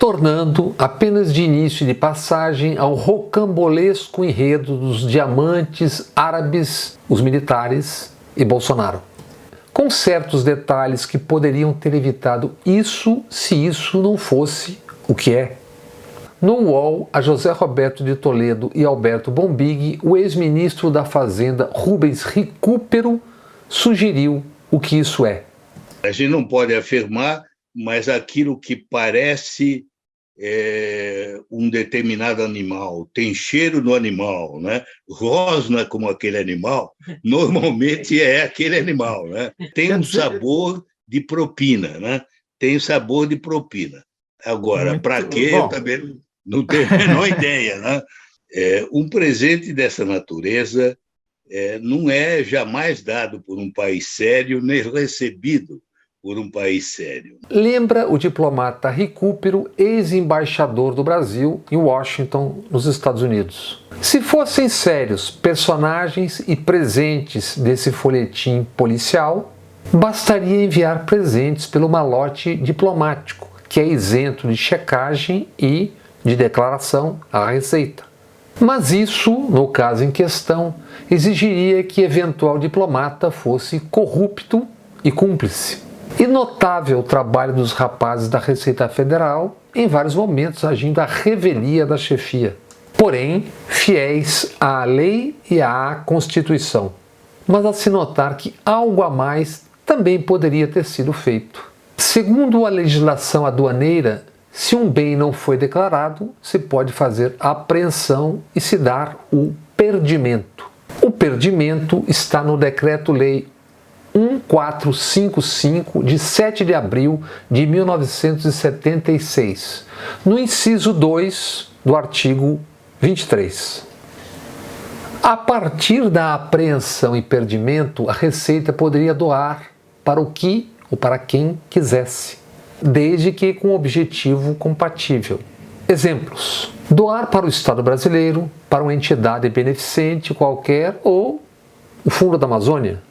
retornando apenas de início e de passagem ao rocambolesco enredo dos diamantes árabes, os militares e Bolsonaro, com certos detalhes que poderiam ter evitado isso se isso não fosse o que é. No UOL, a José Roberto de Toledo e Alberto Bombig, o ex-ministro da Fazenda Rubens Recupero sugeriu o que isso é. A gente não pode afirmar, mas aquilo que parece um determinado animal, tem cheiro no animal, né? Rosna como aquele animal, normalmente é aquele animal, né? Tem um sabor de propina, né? Tem sabor de propina. Agora, para quê? Eu também não tenho a menor ideia, né? Um presente dessa natureza não é jamais dado por um país sério, nem recebido por um país sério. Lembra o diplomata Recupero, ex-embaixador do Brasil em Washington, nos Estados Unidos. Se fossem sérios personagens e presentes desse folhetim policial, bastaria enviar presentes pelo malote diplomático, que é isento de checagem e de declaração à Receita. Mas isso, no caso em questão, exigiria que eventual diplomata fosse corrupto e cúmplice. E notável o trabalho dos rapazes da Receita Federal, em vários momentos agindo à revelia da chefia, porém fiéis à lei e à Constituição. Mas a se notar que algo a mais também poderia ter sido feito. Segundo a legislação aduaneira, se um bem não foi declarado, se pode fazer apreensão e se dar o perdimento. O perdimento está no Decreto-Lei 1455, de 7 de abril de 1976, no inciso 2 do artigo 23. A partir da apreensão e perdimento, a Receita poderia doar para o que ou para quem quisesse, desde que com objetivo compatível. Exemplos: doar para o Estado brasileiro, para uma entidade beneficente qualquer ou o Fundo da Amazônia.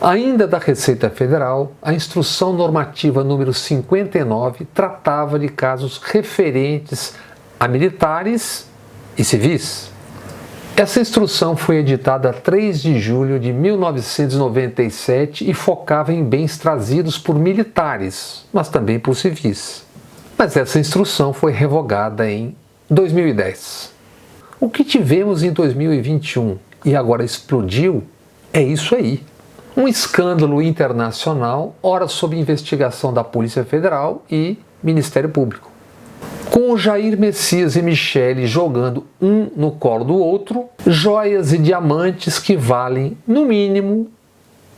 Ainda da Receita Federal, a Instrução Normativa número 59 tratava de casos referentes a militares e civis. Essa instrução foi editada a 3 de julho de 1997 e focava em bens trazidos por militares, mas também por civis. Mas essa instrução foi revogada em 2010. O que tivemos em 2021 e agora explodiu é isso aí. Um escândalo internacional, ora sob investigação da Polícia Federal e Ministério Público. Com o Jair Messias e Michele jogando um no colo do outro, joias e diamantes que valem, no mínimo,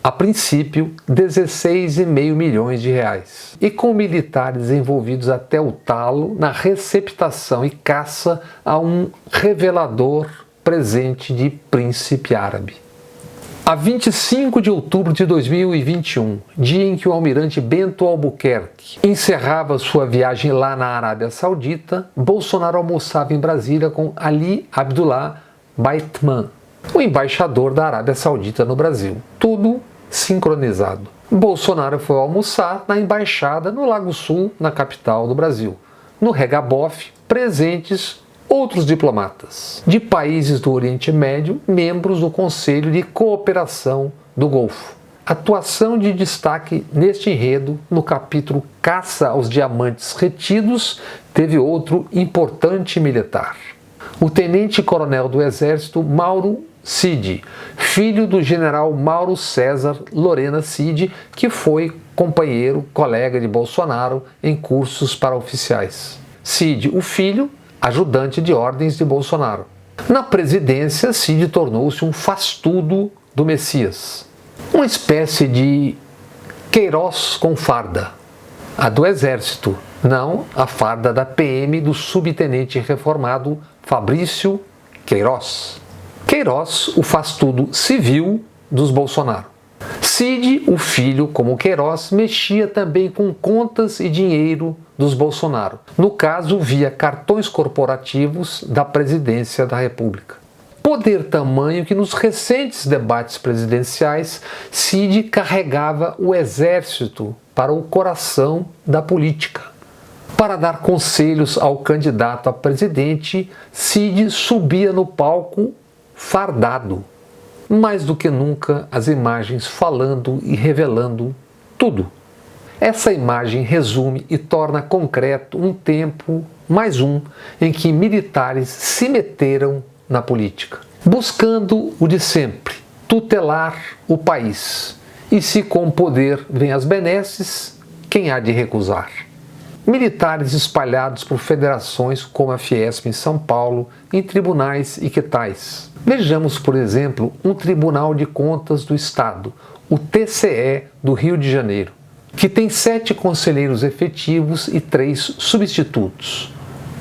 a princípio, 16,5 milhões de reais. E com militares envolvidos até o talo na receptação e caça a um revelador presente de príncipe árabe. A 25 de outubro de 2021, dia em que o almirante Bento Albuquerque encerrava sua viagem lá na Arábia Saudita, Bolsonaro almoçava em Brasília com Ali Abdullah Baitman, o embaixador da Arábia Saudita no Brasil. Tudo sincronizado. Bolsonaro foi almoçar na embaixada no Lago Sul, na capital do Brasil. No Regabof, presentes outros diplomatas de países do Oriente Médio, membros do Conselho de Cooperação do Golfo. Atuação de destaque neste enredo, no capítulo Caça aos Diamantes Retidos, teve outro importante militar. O tenente-coronel do Exército Mauro Cid, filho do general Mauro César Lorena Cid, que foi companheiro, colega de Bolsonaro em cursos para oficiais. Cid, o filho, ajudante de ordens de Bolsonaro. Na presidência, Cid tornou-se um faz-tudo do Messias. Uma espécie de Queiroz com farda. A do Exército, não a farda da PM do subtenente reformado Fabrício Queiroz. Queiroz, o faz-tudo civil dos Bolsonaro. Cid, o filho, como Queiroz, mexia também com contas e dinheiro dos Bolsonaro, no caso via cartões corporativos da presidência da República. Poder tamanho que nos recentes debates presidenciais, Cid carregava o exército para o coração da política. Para dar conselhos ao candidato a presidente, Cid subia no palco fardado. Mais do que nunca, as imagens falando e revelando tudo. Essa imagem resume e torna concreto um tempo, mais um, em que militares se meteram na política, buscando o de sempre, tutelar o país. E se com poder vem as benesses, quem há de recusar? Militares espalhados por federações como a Fiesp em São Paulo, em tribunais e que tais. Vejamos, por exemplo, um Tribunal de Contas do Estado, o TCE do Rio de Janeiro, que tem 7 conselheiros efetivos e 3 substitutos.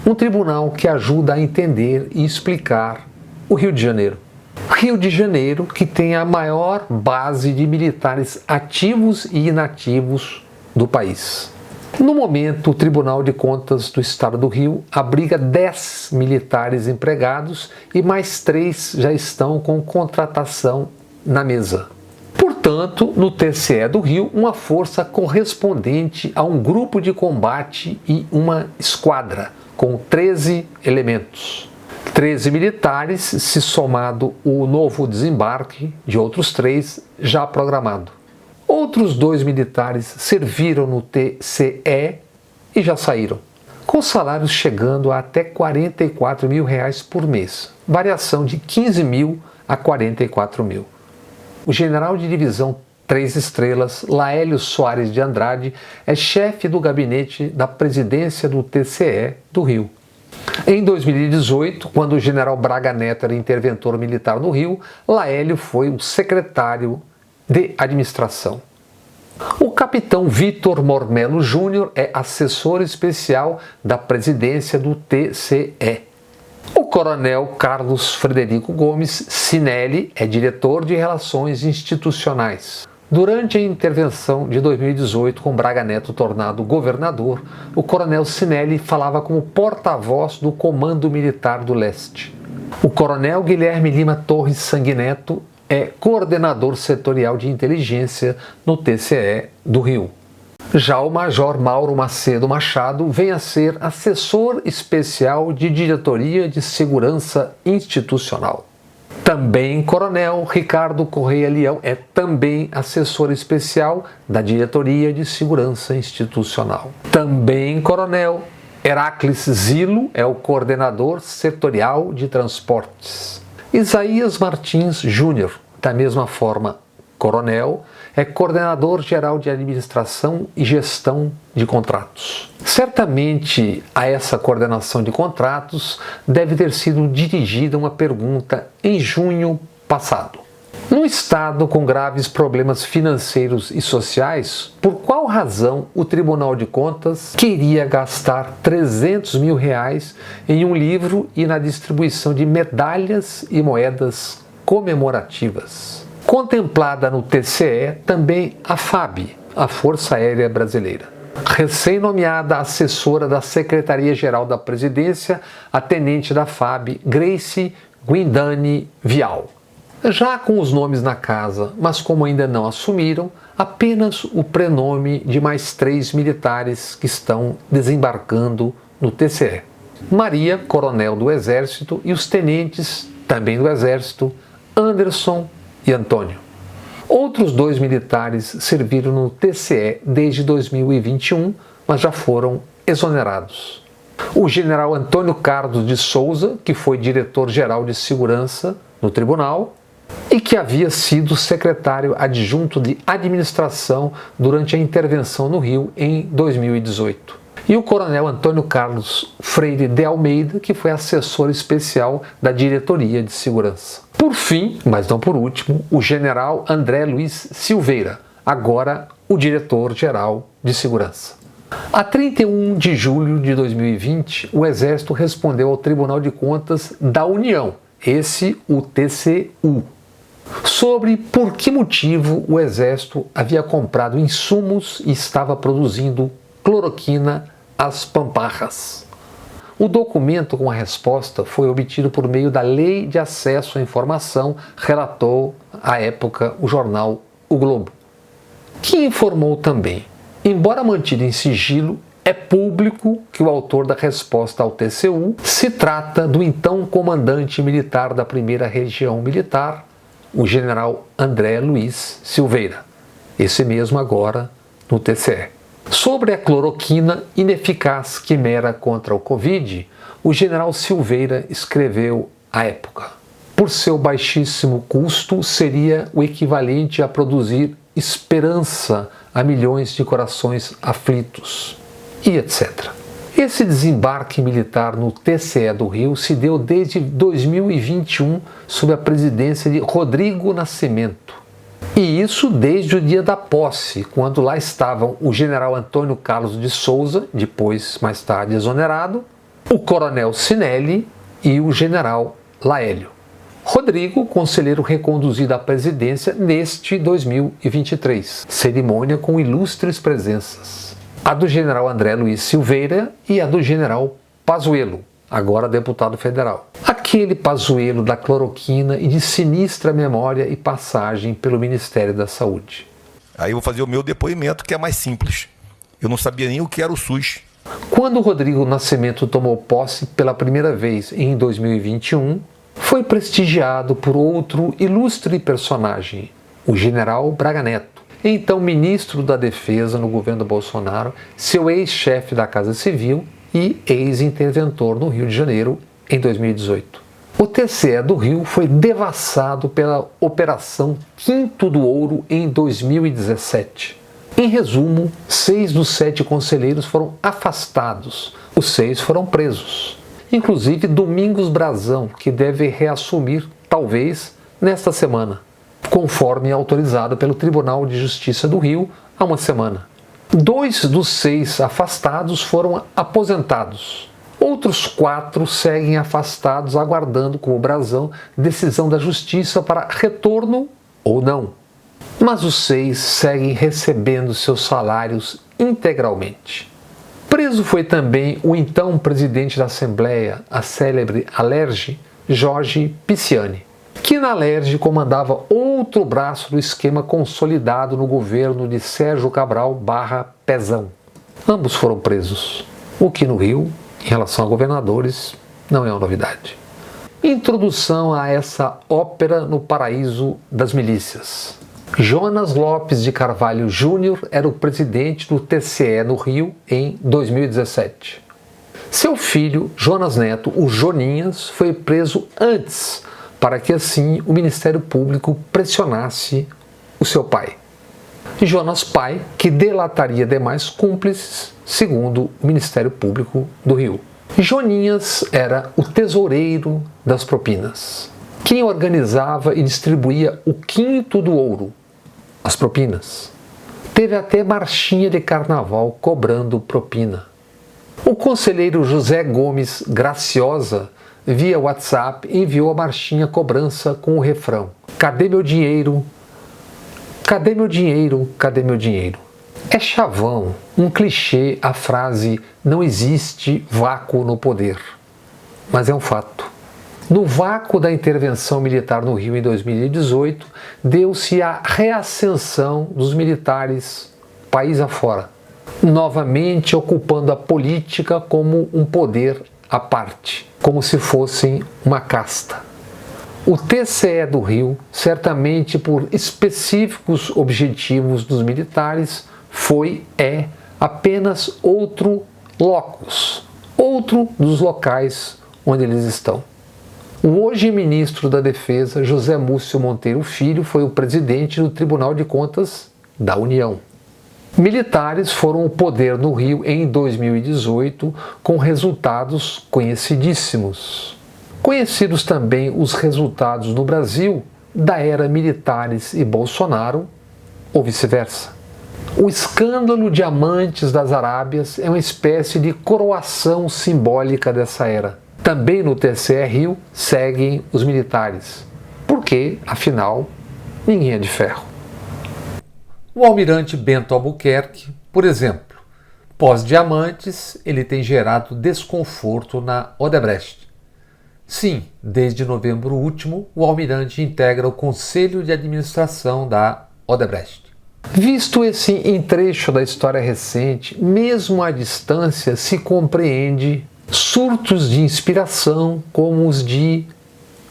Um tribunal que ajuda a entender e explicar o Rio de Janeiro. Rio de Janeiro, que tem a maior base de militares ativos e inativos do país. No momento, o Tribunal de Contas do Estado do Rio abriga 10 militares empregados e mais 3 já estão com contratação na mesa. Portanto, no TCE do Rio, uma força correspondente a um grupo de combate e uma esquadra, com 13 elementos. 13 militares, se somado o novo desembarque de outros 3 já programado. Outros 2 militares serviram no TCE e já saíram, com salários chegando a até R$44 mil por mês, variação de 15 mil a 44 mil. O general de divisão 3 estrelas, Laélio Soares de Andrade, é chefe do gabinete da presidência do TCE do Rio. Em 2018, quando o general Braga Neto era interventor militar no Rio, Laélio foi o secretário de administração. O capitão Vitor Mormello Júnior é assessor especial da presidência do TCE. O coronel Carlos Frederico Gomes Sinelli é diretor de Relações Institucionais. Durante a intervenção de 2018, com Braga Neto tornado governador, o coronel Sinelli falava como porta-voz do Comando Militar do Leste. O coronel Guilherme Lima Torres Sanguineto é coordenador setorial de inteligência no TCE do Rio. Já o Major Mauro Macedo Machado vem a ser assessor especial de diretoria de segurança institucional. Também Coronel Ricardo Correia Leão é também assessor especial da diretoria de segurança institucional. Também Coronel Heracles Zilo é o coordenador setorial de transportes. Isaías Martins Júnior, da mesma forma coronel, é coordenador geral de administração e gestão de contratos. Certamente a essa coordenação de contratos deve ter sido dirigida uma pergunta em junho passado. Num estado com graves problemas financeiros e sociais, por qual razão o Tribunal de Contas queria gastar R$300 mil em um livro e na distribuição de medalhas e moedas comemorativas? Contemplada no TCE também a FAB, a Força Aérea Brasileira. Recém-nomeada assessora da Secretaria-Geral da Presidência, a tenente da FAB, Grace Guindani Vial. Já com os nomes na casa, mas como ainda não assumiram, apenas o prenome de mais 3 militares que estão desembarcando no TCE. Maria, coronel do Exército, e os tenentes, também do Exército, Anderson e Antônio. Outros 2 militares serviram no TCE desde 2021, mas já foram exonerados. O general Antônio Carlos de Souza, que foi diretor-geral de segurança no tribunal e que havia sido secretário adjunto de administração durante a intervenção no Rio em 2018. E o coronel Antônio Carlos Freire de Almeida, que foi assessor especial da diretoria de segurança. Por fim, mas não por último, o general André Luiz Silveira, agora o diretor-geral de segurança. A 31 de julho de 2020, o Exército respondeu ao Tribunal de Contas da União, o TCU, sobre por que motivo o Exército havia comprado insumos e estava produzindo cloroquina às pamparras. O documento com a resposta foi obtido por meio da Lei de Acesso à Informação, relatou à época o jornal O Globo, que informou também: embora mantido em sigilo, É público que o autor da resposta ao TCU se trata do então comandante militar da 1ª Região Militar, o general André Luiz Silveira, esse mesmo agora no TCE. Sobre a cloroquina ineficaz quimera contra o Covid, o general Silveira escreveu à época: por seu baixíssimo custo, seria o equivalente a produzir esperança a milhões de corações aflitos, e etc. Esse desembarque militar no TCE do Rio se deu desde 2021 sob a presidência de Rodrigo Nascimento. E isso desde o dia da posse, quando lá estavam o general Antônio Carlos de Souza, depois mais tarde exonerado, o coronel Cinelli e o general Laélio. Rodrigo, conselheiro reconduzido à presidência neste 2023, cerimônia com ilustres presenças. A do general André Luiz Silveira e a do general Pazuello, agora deputado federal. Aquele Pazuello da cloroquina e de sinistra memória e passagem pelo Ministério da Saúde. Aí eu vou fazer o meu depoimento, que é mais simples. Eu não sabia nem o que era o SUS. Quando Rodrigo Nascimento tomou posse pela primeira vez em 2021, foi prestigiado por outro ilustre personagem, o general Braga Neto, então ministro da Defesa no governo Bolsonaro, seu ex-chefe da Casa Civil e ex-interventor no Rio de Janeiro em 2018. O TCE do Rio foi devassado pela Operação Quinto do Ouro em 2017. Em resumo, 6 dos 7 conselheiros foram afastados, os 6 foram presos. Inclusive Domingos Brazão, que deve reassumir, talvez, nesta semana, conforme autorizado pelo Tribunal de Justiça do Rio há uma semana. 2 dos 6 afastados foram aposentados. Outros 4 seguem afastados, aguardando, como Brazão, decisão da Justiça para retorno ou não. Mas os 6 seguem recebendo seus salários integralmente. Preso foi também o então presidente da Assembleia, a célebre Alerj, Jorge Pisciani, que na Alerj comandava outro braço do esquema consolidado no governo de Sérgio Cabral / Pezão. Ambos foram presos, o que no Rio, em relação a governadores, não é uma novidade. Introdução a essa ópera no paraíso das milícias. Jonas Lopes de Carvalho Júnior era o presidente do TCE no Rio em 2017. Seu filho, Jonas Neto, o Joninhas, foi preso antes, para que assim o Ministério Público pressionasse o seu pai. Jonas pai, que delataria demais cúmplices, segundo o Ministério Público do Rio. Joninhas era o tesoureiro das propinas, quem organizava e distribuía o Quinto do Ouro, as propinas. Teve até marchinha de carnaval cobrando propina. O conselheiro José Gomes Graciosa, via WhatsApp, enviou a marchinha cobrança com o refrão: cadê meu dinheiro? Cadê meu dinheiro? Cadê meu dinheiro? É chavão, um clichê a frase não existe vácuo no poder. Mas é um fato. No vácuo da intervenção militar no Rio em 2018, deu-se a reascensão dos militares país afora, novamente ocupando a política como um poder à parte, como se fossem uma casta. O TCE do Rio, certamente por específicos objetivos dos militares, é apenas outro locus, outro dos locais onde eles estão. O hoje ministro da Defesa, José Múcio Monteiro Filho, foi o presidente do Tribunal de Contas da União. Militares foram o poder no Rio em 2018, com resultados conhecidíssimos. Conhecidos também os resultados no Brasil da era militares e Bolsonaro, ou vice-versa. O escândalo Diamantes das Arábias é uma espécie de coroação simbólica dessa era. Também no TCE Rio seguem os militares, porque, afinal, ninguém é de ferro. O almirante Bento Albuquerque, por exemplo, pós-Diamantes, ele tem gerado desconforto na Odebrecht. Sim, desde novembro último, o almirante integra o Conselho de Administração da Odebrecht. Visto esse entrecho da história recente, mesmo à distância se compreende surtos de inspiração como os de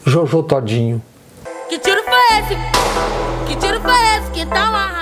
Jojo Todinho. Que tiro foi esse? Que tiro foi esse? Quem tá lá?